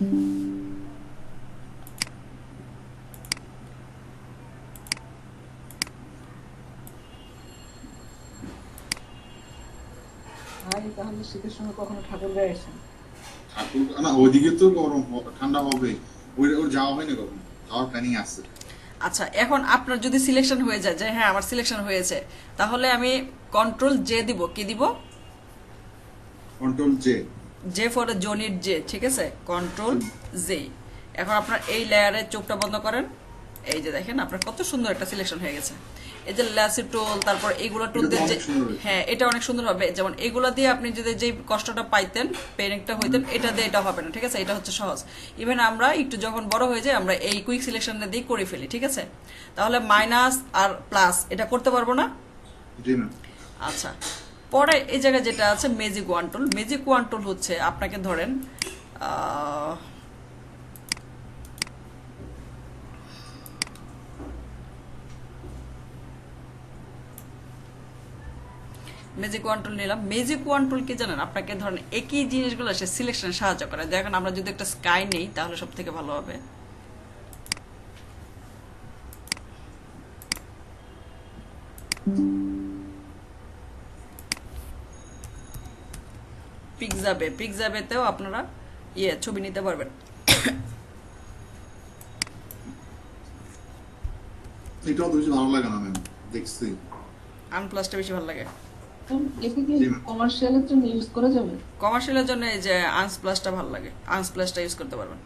ভাই তাহলে শীতের সময় কখনো ঠাকুর গায়ে আসেন? ঠাকুর না, ওইদিকে তো গরম ঠান্ডা হবে। ওর যাওয়া হয়নি কখন, যাওয়ার প্ল্যানিং আছে। আচ্ছা, এখন আপনার যদি সিলেকশন হয়ে যায় যে হ্যাঁ আমার সিলেকশন হয়েছে, তাহলে আমি কন্ট্রোল জে দিব। কি দিব? Control J. জে ফর জনির জে, ঠিক আছে, কন্ট্রোল জে। এখন আপনার এই লেয়ারের চোখটা বন্ধ করেন। এই যে দেখেন আপনার কত সুন্দর একটা সিলেকশন হয়ে গেছে। এই যে ল্যাসি টোল, তারপর এইগুলো টোল এটা তো দিয়ে যে, অনেক সুন্দর হয়েছে। হ্যাঁ এটা অনেক সুন্দর হবে। যেমন এগুলো দিয়ে আপনি যদি যে কষ্টটা পাইতেন, পেনিংটা হইতেন, এটা দিয়ে এটা হবে না, ঠিক আছে, এটা হচ্ছে সহজ। ইভেন আমরা একটু যখন বড় হয়ে যায় আমরা এই কুইক সিলেকশনটা দিয়ে করে ফেলি, ঠিক আছে। তাহলে মাইনাস আর প্লাস এটা করতে পারবো না। জি ম্যাম। আচ্ছা, পরে এই জায়গায় যেটা আছে ম্যাজিক ওয়ান টুল। ম্যাজিক ওয়ান টুল হচ্ছে আপনাকে ধরেন ম্যাজিক ওয়ান টুল নিলাম। ম্যাজিক ওয়ান টুল কি জানেন, আপনাকে ধরেন একই জিনিসগুলো সে সিলেকশনে সাহায্য করে। দেখেন আমরা যদি একটা স্কাই নেই তাহলে সব থেকে ভালো হবে। পিকজাবে, পিকজাবেতেও আপনারা ছবি নিতে পারবেন। এটাও তো বেশি ভালো লাগে না ম্যাম, দেখছি। আনপ্লাসটা বেশি ভালো লাগে। একে কি জি ম্যাম। কমার্শিয়ালের জন্য ইউজ করা যাবে? কমার্শিয়ালের জন্য এই যে আনস প্লাসটা ভালো লাগে, আনস প্লাসটা ইউজ করতে পারবেন।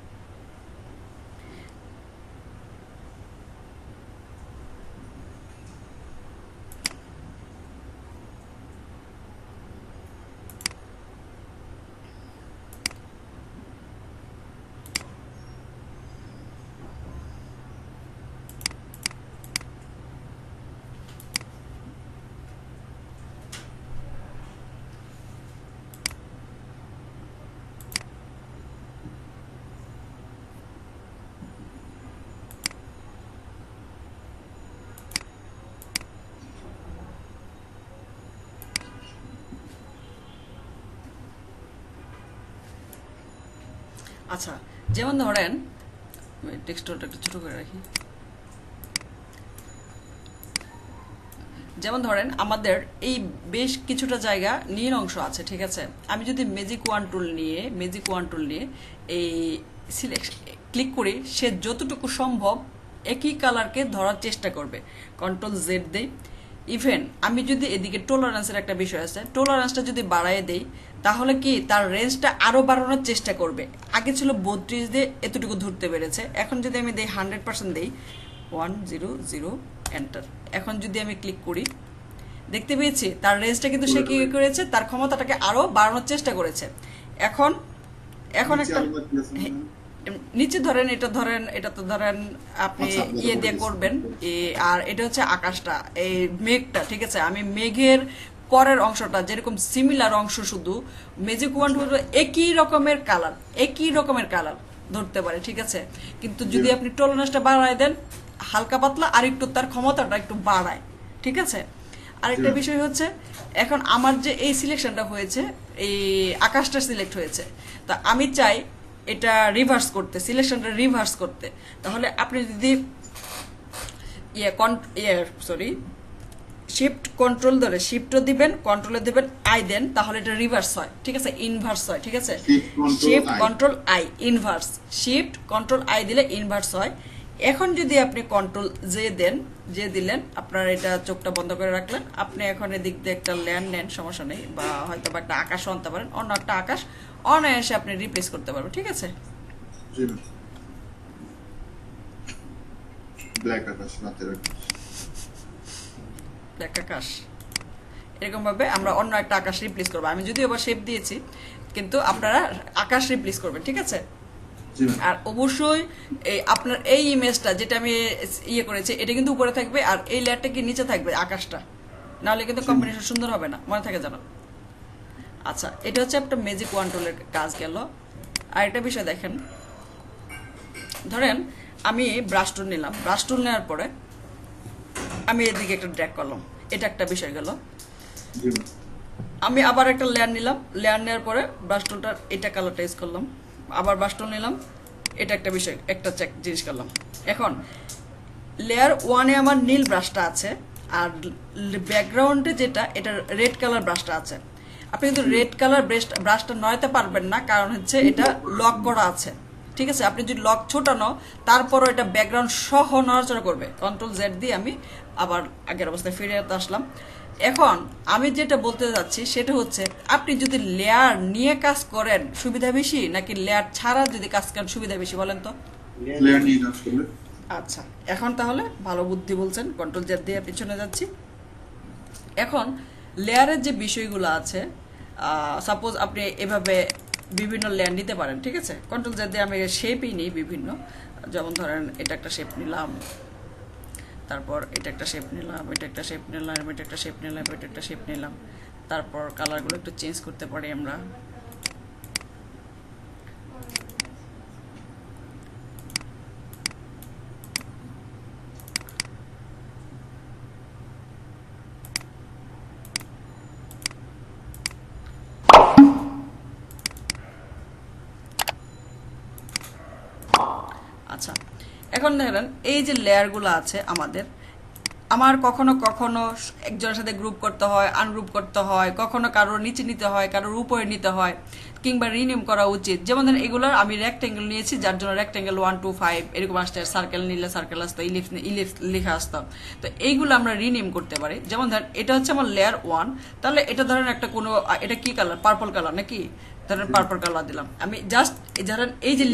আচ্ছা, যেমন ধরেন টেক্সটটা একটু ছোট করে রাখি। যেমন ধরেন আমাদের এই বেশ কিছুটা জায়গা নীল অংশ আছে, ঠিক আছে। আমি যদি ম্যাজিক ওয়ান টুল নিয়ে এই সিলেক্ট ক্লিক করি, সে যতটুকু সম্ভব একই কালারকে ধরার চেষ্টা করবে। কন্ট্রোল জেড দেই। ইভেন আমি যদি এদিকে টলারেন্সের একটা বিষয় আছে, টলারেন্সটা যদি বাড়ায় দেই, তাহলে কি তার রেঞ্জটা আরো বাড়ানোর চেষ্টা করবে। আগে ছিল 32 দিয়ে এতটুকু ধরতে পেরেছে, এখন যদি আমি দেই 100% দেই 100 এন্টার। এখন যদি আমি ক্লিক করি, দেখতে পেয়েছি তার রেঞ্জটা কিন্তু সে কি করেছে, তার ক্ষমতাটাকে আরো বাড়ানোর চেষ্টা করেছে। এখন এখন নিচে একটা আরেকবার কি আছে হ্যাঁ, ম্যাম? নিচে ধরেন, এটা ধরেন, এটা তো ধরেন আপনি আচ্ছা, ইয়ে দিয়ে করবেন। আর এটা হচ্ছে আকাশটা, এই মেঘটা, ঠিক আছে। আমি মেঘের পরের অংশটা যেরকম সিমিলার অংশ, শুধু ম্যাজিক ওয়ান একই রকমের কালার ধরতে পারে, ঠিক আছে। কিন্তু জি যদি ম্যাম। আপনি টলারেন্সটা বাড়ায় দেন হালকা পাতলা, আর একটু তার ক্ষমতাটা একটু বাড়ায়, ঠিক আছে। জি আরেকটা ম্যাম। বিষয় হচ্ছে, এখন আমার যে এই সিলেকশনটা হয়েছে, এই আকাশটা সিলেক্ট হয়েছে, তা আমি চাই এটা রিভার্স করতে, সিলেকশনটা রিভার্স করতে। তাহলে আপনি যদি সরি, শিফট কন্ট্রোল ধরে শিফটও দিবেন, কন্ট্রোলে দিবেন আই দেন, তাহলে এটা রিভার্স হয়, ঠিক আছে, ইনভার্স হয়, ঠিক আছে। Shift control shift I. Control I inverse, shift control I দিলে ইনভার্স হয়। এখন যদি আপনি কন্ট্রোল জে দেন, যে দিলেন, আপনার এটা চোখটা বন্ধ করে রাখলেন, আপনি এখন এদিক দিয়ে একটা ল্যান্ড নেন, সমস্যা নেই, বা হয়তো বা একটা আকাশ আনতে পারেন, অন্য একটা আকাশ অনায়াসে আপনি রিপ্লেস করতে পারবেন, ঠিক আছে। জি ম্যাম। ব্ল্যাক আকাশ, রাতের আকাশ। একটা আকাশ, এরকম ভাবে আমরা অন্য একটা আকাশ রিপ্লেস করবো। আমি যদিও বা শেপ দিয়েছি, কিন্তু আপনারা আকাশ রিপ্লেস করবেন, ঠিক আছে। জি ম্যাম। আর অবশ্যই এই আপনার এই ইমেজটা যেটা আমি ইয়ে করেছি, এটা কিন্তু উপরে থাকবে, আর এই লেয়ারটা কি নিচে থাকবে, আকাশটা। নাহলে কিন্তু জি ম্যাম। কম্বিনেশন সুন্দর হবে না, মনে থাকে জানো। আচ্ছা, এটা হচ্ছে একটা ম্যাজিক ওয়ান টুলের কাজ গেল। আর একটা বিষয় দেখেন, ধরেন আমি ব্রাশ টুল নিলাম, ব্রাশ টুল নেওয়ার পরে আমি এদিকে একটা ড্র্যাগ করলাম, এটা একটা বিষয় গেল। জি ম্যাম। আমি আবার একটা লেয়ার নিলাম, লেয়ার নেওয়ার পরে ব্রাশ টুলটার এটা কালারটা ইউজ করলাম, আবার ব্রাশ টুল নিলাম, এটা একটা বিষয়, একটা জিনিস করলাম। এখন লেয়ার 1-এ আমার নীল ব্রাশটা আছে, আর ব্যাকগ্রাউন্ডে যেটা এটা রেড কালার ব্রাশটা আছে। আপনি কিন্তু রেড কালার ব্রাশটা নড়াতে পারবেন না, কারণ হচ্ছে এটা লক করা আছে, ঠিক আছে? আপনি যদি লক ছোটানো তারপরও এটা ব্যাকগ্রাউন্ড সহ নড়াচড়া করবে। কন্ট্রোল জেড দিয়ে আমি আবার আগের অবস্থায় ফিরে আসলাম। এখন আমি যেটা বলতে যাচ্ছি সেটা হচ্ছে, আপনি যদি লেয়ার নিয়ে কাজ করেন সুবিধা বেশি, নাকি লেয়ার ছাড়া যদি কাজ করেন সুবিধা বেশি, বলেন তো? লেয়ার নিয়ে কাজ করলে। আচ্ছা, এখন তাহলে ভালো বুদ্ধি বলছেন, কন্ট্রোল জেড দিয়ে পিছনে যাচ্ছি। এখন লেয়ারের যে বিষয়গুলো আছে, সাপোজ আপনি এভাবে বিভিন্ন লেয়ার নিতে পারেন, ঠিক আছে? কন্ট্রোল জেড দিয়ে আমি শেপই নিই বিভিন্ন, যেমন ধরেন এটা একটা শেপ নিলাম, তারপর এটা একটা শেপ নিলাম, এটা একটা শেপ নিলাম, এটা একটা শেপ নিলাম, এটা একটা শেপ নিলাম। তারপর কালারগুলো একটু চেঞ্জ করতে পারি আমরা। আচ্ছা, এখন দেখেন এই যে লেয়ারগুলো আছে আমাদের, আমার কখনো কখনো একজনের সাথে গ্রুপ করতে হয়, আনগ্রুপ করতে হয়, কখনো কারোর নিচে নিতে হয়, কারোর উপরে নিতে হয়, কিংবা রিনেম করা উচিত। যেমন ধরেন এগুলোর আমি রেক্টেঙ্গেল নিয়েছি, যার জন্য রেক্টেঙ্গেল 1 2 5 এরকম আসতে, সার্কেল নিলে সার্কেল আসতো, ইলিপ লেখা আসতো। তো এইগুলো আমরা রিনেম করতে পারি। যেমন ধরেন এটা হচ্ছে আমার লেয়ার 1, তাহলে এটা ধরেন একটা কোনো, এটা কি কালার, পার্পল কালার নাকি, ধরেন পার্পল কালার দিলাম আমি। জাস্ট ধরেন এই যে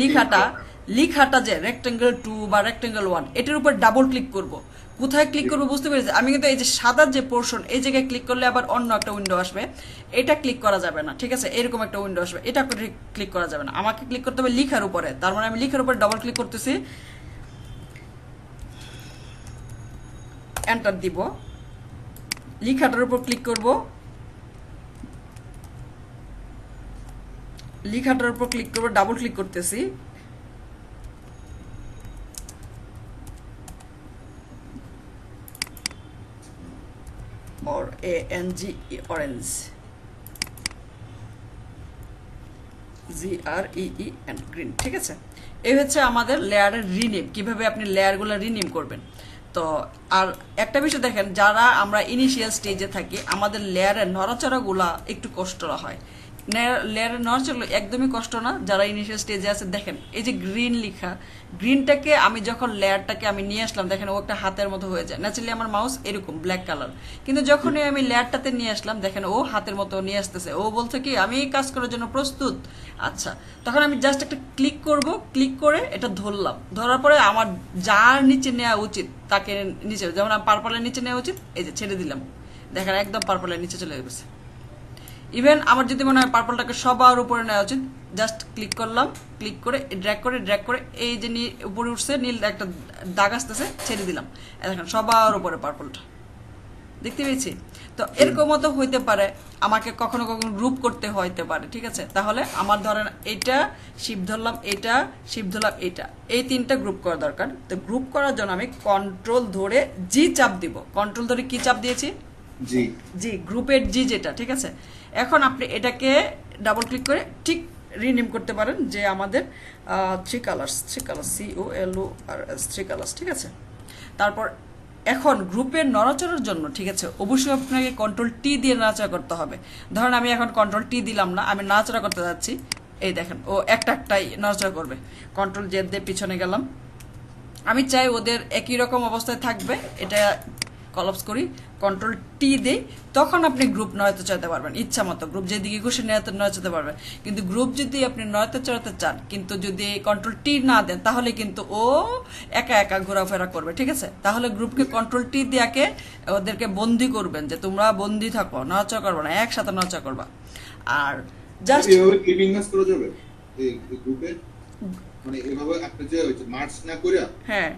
লেখাটা যে রেক্টেঙ্গেল 2 বা রেক্টেঙ্গেল 1, এটার উপর ডাবল ক্লিক করব। কোথায় ক্লিক করবো বুঝতে পেরেছি? আমি কিন্তু এই যে সাদা যে পোর্শন, এই জায়গায় ক্লিক করলে আবার অন্য একটা উইন্ডো আসবে, এটা ক্লিক করা যাবে না, ঠিক আছে? এরকম একটা উইন্ডো আসবে, এটা ক্লিক করা যাবে না। আমাকে ক্লিক করতে হবে লেখার উপরে, তার মানে আমি লেখার উপরে ডাবল ক্লিক করতেছি, এন্টার দিব, লেখাটার উপর ক্লিক করব, লেখাটার উপর ক্লিক করব, ডাবল ক্লিক করতেছি, or ANGE, orange, GREEN, green, ঠিক আছে? এই হচ্ছে আমাদের লেয়ারের রিনেম, কিভাবে আপনি লেয়ারগুলো রিনেম করবেন। তো আর একটা বিষয় দেখেন, যারা আমরা ইনিশিয়াল স্টেজে থাকি, আমাদের লেয়ারের নড়াচড়াগুলা একটু কষ্ট হয়। লেয়ারের নড়াচড়া একদমই কষ্ট না। যারা ইনিশিয়াল স্টেজে আছে, দেখেন এই যে গ্রিন লেখা, গ্রিনটাকে আমি যখন লেয়ারটাকে আমি নিয়ে আসলাম, দেখেন ও একটা হাতের মতো হয়ে যায়। ন্যাচারালি আমার মাউস এরকম ব্ল্যাক কালার, কিন্তু যখনই আমি লেয়ারটাতে নিয়ে আসলাম, দেখেন ও হাতের মতো নিয়ে আসতেছে। ও বলছে কি আমি এই কাজ করার জন্য প্রস্তুত। আচ্ছা, তখন আমি জাস্ট একটা ক্লিক করব, ক্লিক করে এটা ধরলাম, ধরার পরে আমার যার নিচে নেওয়া উচিত তাকে নিচে, যেমন আমি পার্পলের নিচে নেওয়া উচিত, এই যে ছেড়ে দিলাম, দেখেন একদম পার্পলের নিচে চলে গেছে। ইভেন আমার যদি মনে হয় পার্পলটাকে সবার উপরে নেওয়া উচিত, জাস্ট ক্লিক করলাম, ক্লিক করে ড্র্যাগ করে এই যে উপরে উঠছে নীল একটা দাগ আসতেছে, ছেড়ে দিলাম, দেখেন সবার উপরে পার্পলটা দেখতে পেয়েছি। তো এরকম মতো হইতে পারে, আমাকে কখনো কখনো গ্রুপ করতে হইতে পারে, ঠিক আছে? তাহলে আমার ধরেন এটা শিফট ধরলাম, এটা শিফট ধরলাম, এটা, এই তিনটা গ্রুপ করা দরকার। তো গ্রুপ করার জন্য আমি কন্ট্রোল ধরে জি চাপ দিব। কন্ট্রোল ধরে কি চাপ দিয়েছি? জি, গ্রুপের জি যেটা, ঠিক আছে? এখন আপনি এটাকে ডাবল ক্লিক করে ঠিক রিনেম করতে পারেন, যে আমাদের 3 কালার্স, COLORS, 3 কালার্স, ঠিক আছে? তারপর এখন গ্রুপের নড়াচড়ার জন্য, ঠিক আছে, অবশ্যই আপনাকে কন্ট্রোল টি দিয়ে নাড়াচড়া করতে হবে। ধরেন আমি এখন কন্ট্রোল টি দিলাম না, আমি নাড়াচড়া করতে যাচ্ছি, এই দেখেন ও একটাই নাড়াচড়া করবে। কন্ট্রোল জেড দিয়ে পিছনে গেলাম, আমি চাই ওদের একই রকম অবস্থায় থাকবে, এটা কলাপস করি, কন্ট্রোল টি দেই, তখন আপনি গ্রুপ নড়াতে চাইতে পারবেন ইচ্ছা মতো, গ্রুপ যেদিকে খুশি নড়াতে পারবেন। কিন্তু গ্রুপ যদি আপনি নড়াতে চড়াতে চান, কিন্তু যদি কন্ট্রোল টি না দেন, তাহলে কিন্তু ও একা একা ঘোরাফেরা করবে, ঠিক আছে? তাহলে গ্রুপকে কন্ট্রোল টি দিয়াকে ওদেরকে বন্দি করবেন, যে তোমরা বন্দি থাকো, নড়াচড়া করবে না, একসাথে নড়াচড়া করবা। আর জাস্ট ক্লিপিং মাস করা যাবে এই গ্রুপে, মানে এভাবে আপনি যে মার্চ না করিয়া, হ্যাঁ,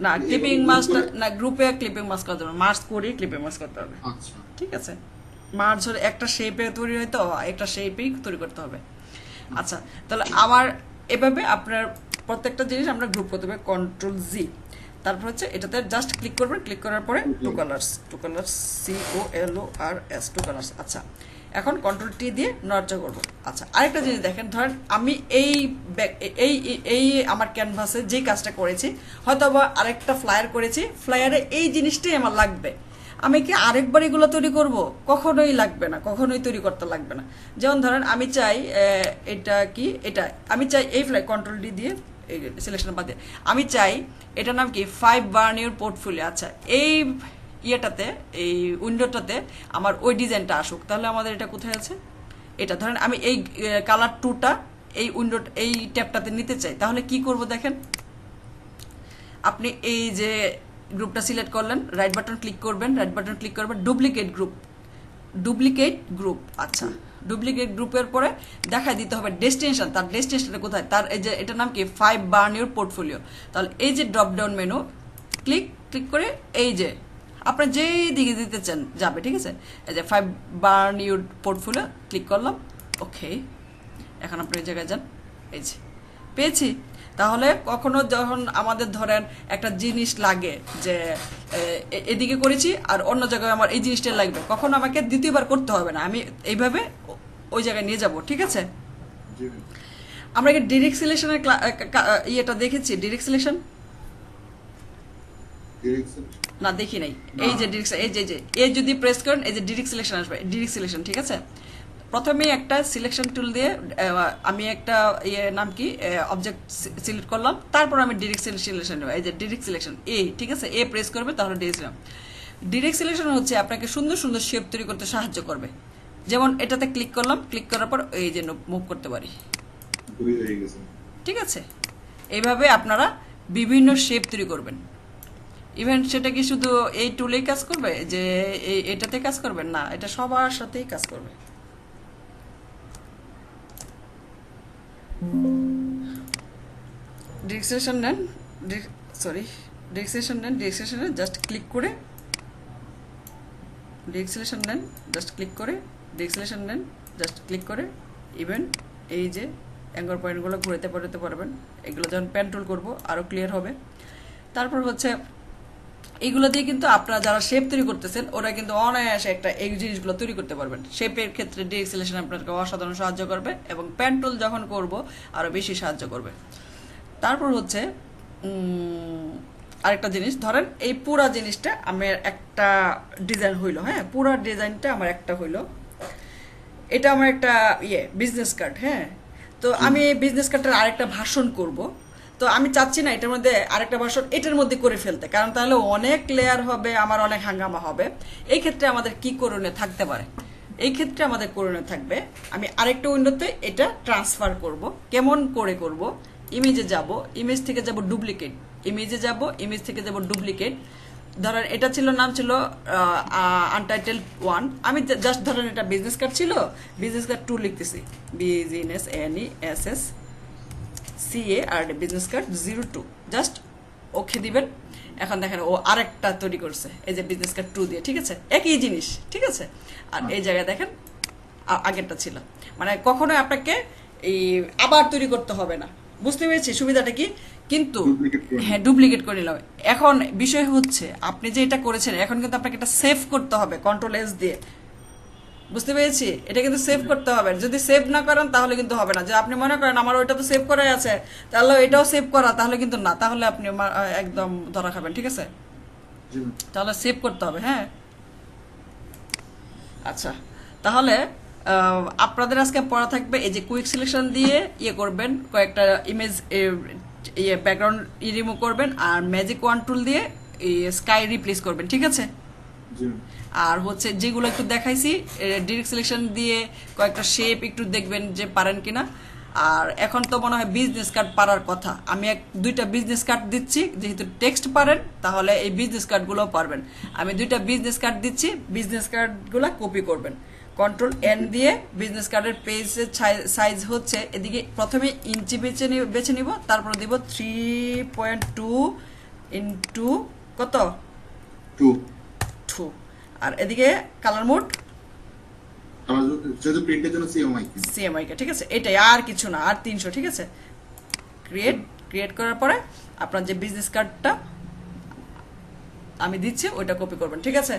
না ক্লিপিং মাস্ক না, গ্রুপে ক্লিপিং মাস্ক করতে হবে, মার্চ করে ক্লিপিং মাস্ক করতে হবে। আচ্ছা, ঠিক আছে, মার্চ হলে একটা শেপে তৈরি হয়তো, একটা শেপেই তৈরি করতে হবে। আচ্ছা, তাহলে আমার এভাবে আপনার প্রত্যেকটা জিনিস আমরা গ্রুপ করতে হবে, কন্ট্রোল জি, তারপর হচ্ছে এটাতে জাস্ট ক্লিক করবেন, ক্লিক করার পরে টু কালার্স, COLORS, 2 কালার্স। আচ্ছা, এখন কন্ট্রোল টি দিয়ে নড়াচড়া করবো। আচ্ছা, আরেকটা জিনিস দেখেন, ধরেন আমি এই এই আমার ক্যানভাসে যেই কাজটা করেছি, হয়তো বা আরেকটা ফ্লায়ার করেছি, ফ্লায়ারে এই জিনিসটাই আমার লাগবে, আমি কি আরেকবার এগুলো তৈরি করব? কখনোই লাগবে না, কখনোই তৈরি করতে লাগবে না। যেমন ধরেন আমি চাই এটা কি, এটা আমি চাই এই কন্ট্রোল ডি দিয়ে সিলেকশন বাদ দিয়ে আমি চাই এটার নাম কি 5 বার্নিওর পোর্টফোলিও। আচ্ছা, এই ইয়েটাতে, এই উইন্ডোটাতে আমার ওই ডিজাইনটা আসুক, তাহলে আমাদের এটা কোথায় আছে? এটা ধরেন আমি এই কালার 2টা এই উইন্ডো এই ট্যাবটাতে নিতে চাই, তাহলে কি করব দেখেন, আপনি এই যে গ্রুপটা সিলেক্ট করলেন, রাইট বাটন ক্লিক করবেন, ডুপ্লিকেট গ্রুপ। আচ্ছা, ডুপ্লিকেট গ্রুপের পরে দেখায় দিতে হবে ডেস্টিনেশন, তার ডেস্টিনেশনটা কোথায়, তার এই যে এটার নাম কি 5 বার্নিওর পোর্টফোলিও। তাহলে এই যে ড্রপ ডাউন মেনু ক্লিক করে এই যে আপনার যেই দিকে দিতে চান যাবে, ঠিক আছে? এই যে 5 বার্নিওর পোর্টফোলিও ক্লিক করলাম, ওকে। এখন আপনি এই জায়গায় যান, এই যে পেয়েছি। তাহলে কখনো যখন আমাদের ধরেন একটা জিনিস লাগে যে এদিকে করেছি আর অন্য জায়গায় আমার এই জিনিসটা লাগবে, কখনো আমাকে দ্বিতীয়বার করতে হবে না, আমি এইভাবে ওই জায়গায় নিয়ে যাব, ঠিক আছে? আমরা কি ডিরেক্ট সিলেকশনের ইয়েটা দেখেছি? ডিরেক্ট সিলেকশন না, দেখি নাই। এই যে এই যদি প্রেস করেন, এই যে ডিরেক্ট সিলেকশন আসবে, ডিরেক্ট সিলেকশন, ঠিক আছে? প্রথমে একটা সিলেকশন টুল দিয়ে আমি একটা নাম কি অবজেক্ট সিলেক্ট করলাম, তারপর আমি ডিরেক্ট সিলেকশন নেব, এই যে ডিরেক্ট সিলেকশন এ, ঠিক আছে? এ প্রেস করবে, তাহলে ডিরেক্ট সিলেকশন হচ্ছে আপনাকে সুন্দর সুন্দর শেপ তৈরি করতে সাহায্য করবে। যেমন এটাতে ক্লিক করলাম, ক্লিক করার পর এই যে মুভ করতে পারি, ঠিক আছে? এইভাবে আপনারা বিভিন্ন শেপ তৈরি করবেন। ইভেন সেটা কি শুধু এই টুলেই কাজ করবে, যে এটাতে কাজ করবেন না, এটা সবার সাথেই কাজ করবে। ডিরেকশন নেন, জাস্ট ক্লিক করে ইভেন এই যে অ্যাঙ্গল পয়েন্টগুলো ঘুরাতে পারবেন। এগুলো যখন পেন টুল করবো আরও ক্লিয়ার হবে। তারপর হচ্ছে এইগুলো দিয়ে কিন্তু আপনারা যারা শেপ তৈরি করতেছেন ওরা কিন্তু অনায়াসে একটা এই জিনিসগুলো তৈরি করতে পারবেন। শেপের ক্ষেত্রে ডিরেক্ট সিলেকশন আপনাকে অসাধারণ সাহায্য করবে, এবং পেন টুল যখন করব আরও বেশি সাহায্য করবে। তারপর হচ্ছে আরেকটা জিনিস, ধরেন এই পুরা জিনিসটা আমার একটা ডিজাইন হইলো, হ্যাঁ, পুরা ডিজাইনটা আমার একটা হইলো, এটা আমার একটা বিজনেস কার্ড, হ্যাঁ। তো আমি এই বিজনেস কার্ডটার আরেকটা ভার্সন করব, তো আমি চাচ্ছি না এটার মধ্যে আরেকটা ভার্সন এটার মধ্যে করে ফেলতে, কারণ তাহলে অনেক লেয়ার হবে, আমার অনেক হাঙ্গামা হবে। এই ক্ষেত্রে আমাদের কি করণীয় থাকতে পারে? এই ক্ষেত্রে আমাদের করণীয় থাকবে, আমি আরেকটা উইন্ডোতে এটা ট্রান্সফার করব। কেমন করে করব? ইমেজে যাব, ইমেজ থেকে যাব ডুপ্লিকেট, ধরেন এটা ছিল, নাম ছিল আনটাইটেল 1, আমি জাস্ট ধরেন এটা বিজনেস কার্ড ছিল, বিজনেস কার্ড 2 লিখতেছি, BIZNESSCARD business card 02, just okay দিবেন। এখন দেখেন ও আরেকটা তৈরি করছে, এই যে বিজনেস কার্ড 2 দিয়ে, ঠিক আছে? একই জিনিস, ঠিক আছে? আর এই জায়গায় দেখেন আগেরটা ছিল, মানে কখনোই আপনাকে এই আবার তৈরি করতে হবে না। বুঝতে পেরেছি সুবিধাটা কি? কিন্তু হ্যাঁ, ডুপ্লিকেট করে নিলাম। এখন বিষয় হচ্ছে আপনি যে এটা করেছেন, এখন কিন্তু আপনাকে এটা সেভ করতে হবে কন্ট্রোল-S দিয়ে। বুঝতে পেরেছি? এটা কিন্তু সেভ করতে হবে, যদি সেভ না করেন তাহলে কিন্তু হবে না। যে আপনি মনে করেন আমার ওইটা তো সেভ করাই আছে, তাহলে এটাও সেভ করা, তাহলে কিন্তু না, তাহলে আপনি একদম ধরা খাবেন, ঠিক আছে? তাহলে সেভ করতে হবে, হ্যাঁ। আচ্ছা, তাহলে আপনাদের আজকে পড়া থাকবে এই যে কুইক সিলেকশন দিয়ে করবেন, কয়েকটা ইমেজ ব্যাকগ্রাউন্ড রিমুভ করবেন, আর ম্যাজিক ওয়ান টুল দিয়ে স্কাই রিপ্লেস করবেন, ঠিক আছে? আর হচ্ছে যেগুলো একটু দেখাইছি ডিরেক্ট সিলেকশন দিয়ে কয়েকটা শেপ একটু দেখবেন যে পারেন কিনা। আর এখন তো মনে হয় বিজনেস কার্ড পারার কথা, আমি 2টা বিজনেস কার্ড দিচ্ছি, যেহেতু টেক্সট পারেন তাহলে এই বিজনেস কার্ডগুলো পারবেন। আমি 2টা বিজনেস কার্ড দিচ্ছি, বিজনেস কার্ডগুলো কপি করবেন, কন্ট্রোল-N দিয়ে। বিজনেস কার্ডের পেজের সাইজ হচ্ছে এদিকে প্রথমে ইঞ্চি বেছে নিব, তারপর দিব 3.2 ইন্টু কত 2, আর এদিকে কালার মোড CMYK, ঠিক আছে? এটাই, আর কিছু না, আর 300, ঠিক আছে? ক্রিয়েট করার পরে আপনার যে বিজনেস কার্ডটা আমি দিচ্ছি ওইটা কপি করবেন, ঠিক আছে?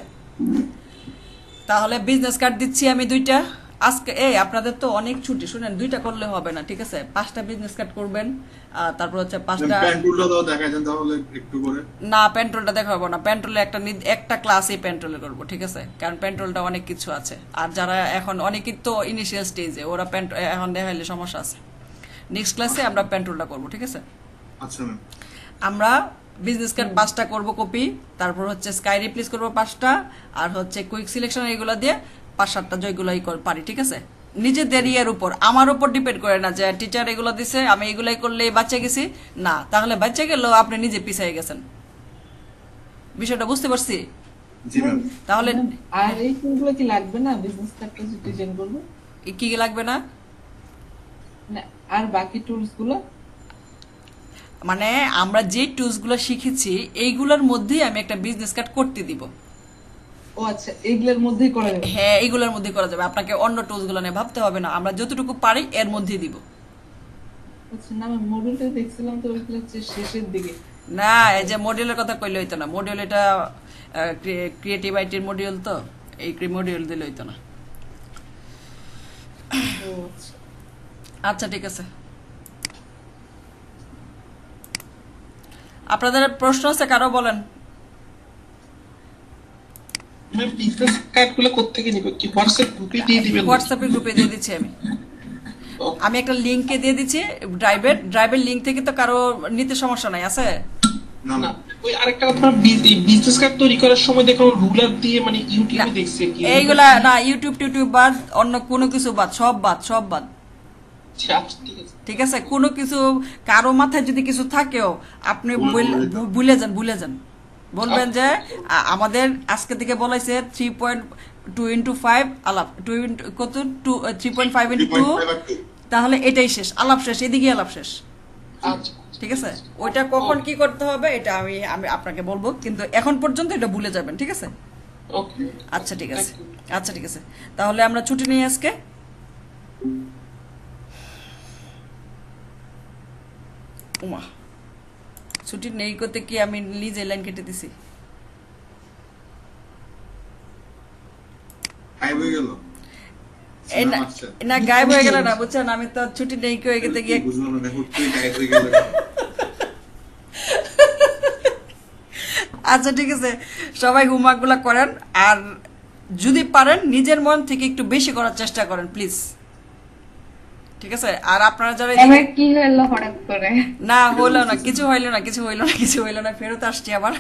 তাহলে বিজনেস কার্ড দিচ্ছি আমি 2টা, আজকে আপনাদের তো অনেক ছুটি, শুনেন 2টা করলে হবে না, ঠিক আছে? 5টা বিজনেস কার্ড করবেন, তারপর হচ্ছে 5টা। প্যান্ট টুলটা দাও দেখাইছেন তাহলে একটু করে। না, পেন্ট্রোলটা দেখাবো না, পেন্ট্রোলে একটা ক্লাসই পেন্ট্রোলে করবো, ঠিক আছে? কারণ পেন্ট্রোলটা অনেক কিছু আছে, আর যারা এখন অনেকেই তো ইনিশিয়াল স্টেজে, ওরা এখন দেখাইলে সমস্যা আছে। নেক্সট ক্লাসে আমরা পেন্ট্রোলটা করবো, ঠিক আছে? আচ্ছা ম্যাম। আমরা বিজনেস কার্ড 5টা করবো কপি, তারপর হচ্ছে স্কাই রিপ্লেস করবো 5টা, আর হচ্ছে কুইক সিলেকশন এগুলো দিয়ে 5-7টা যেগুলাই পারি, ঠিক আছে? নিজেদের ইয়ের উপর, আমার উপর ডিপেন্ড করে না যে টিচার এগুলো দিছে আমি এগুলাই করলেই বাচ্চা গেছি, না, তাহলে বাচ্চা গেলেও আপনি নিজে পিছিয়ে গেছেন। বিষয়টা বুঝতে পারছি? জি ম্যাম। তাহলে আর এই টুলগুলো কি লাগবে না বিজনেস কার্ডটা যে ডিজাইন করবো? কি কি লাগবে না? না, আর বাকি টুলস গুলো? মানে আমরা যে টুলস গুলো শিখেছি এইগুলোর মধ্যেই আমি একটা বিজনেস কার্ড করতে দিব। ও আচ্ছা, এইগুলোর মধ্যেই করা যাবে? হ্যাঁ, এইগুলোর মধ্যে করা যাবে, আপনাকে অন্য টুলস গুলো নিয়ে ভাবতে হবে না, আমরা যতটুকু পারি এর মধ্যেই দিব। আচ্ছা, না আমি মডিউলটা দেখছিলাম তো ওইগুলো হচ্ছে শেষের দিকে। না, এই যে মডিউলের কথা কইলে হইতো না, মডিউল এটা ক্রিয়েটিভ আইটির মডিউল, তো এই মডিউল দিলে হইতো না। ও আচ্ছা। আচ্ছা, ঠিক আছে। আপনাদের প্রশ্ন আছে কারো? বলেন। ম্যাম বিজনেস কার্ডগুলো কোত্থেকে নিব? কি হোয়াটসঅ্যাপ গ্রুপে দিয়ে দিবেন? হোয়াটসঅ্যাপের গ্রুপে দিয়ে দিচ্ছি আমি। আমি একটা লিঙ্কে দিয়ে দিচ্ছি, ড্রাইভের লিঙ্ক থেকে তো কারো নিতে সমস্যা নাই, আছে? না না, না। ওই আরেকটা কথা, বিজনেস কার্ড তৈরি করার সময় দেখো রুলার দিয়ে, মানে ইউটিউবে দেখছি আর কি। এইগুলা না, টিউব বাদ, অন্য কোনো কিছু বাদ, সব বাদ। আচ্ছা, আচ্ছা, ঠিক আছে। ঠিক আছে, কোনো কিছু কারো মাথায় যদি কিছু থাকেও আপনি ভুলে যান, বলবেন যে আমাদের আজকে থেকে বলাইছে 3.2 × 5 আলাপ, 3.5 × 2, তাহলে এটাই শেষ, আলাপ শেষ, এদিকে আলাপ শেষ। আচ্ছা, ঠিক আছে, ওইটা কখন কি করতে হবে এটা আমি আমি আপনাকে বলবো, কিন্তু এখন পর্যন্ত এটা ভুলে যাবেন, ঠিক আছে? ওকে। আচ্ছা, ঠিক আছে। আচ্ছা, ঠিক আছে, তাহলে আমরা ছুটি নিই আজকে। উমা, ছুটি নেই করতে কি আমি নিজে লাইন কেটে দিছি? গায়েব হয়ে গেল। না, গায়েব হয়ে গেল না, বুঝছেন? আমি তো ছুটি নেই হয়ে গেতে গিয়ে বুঝলাম না, দেখো তুই গায়েব হয়ে গেল। আচ্ছা, ঠিক আছে, সবাই হোমওয়ার্ক গুলা করেন, আর যদি পারেন নিজের মন থেকে একটু বেশি করার চেষ্টা করেন প্লিজ, ঠিক আছে? আর আপনারা যারা কি হলো হঠাৎ করে? না, হইলো না, কিছু হইলো না, ফেরত আসছি আবার।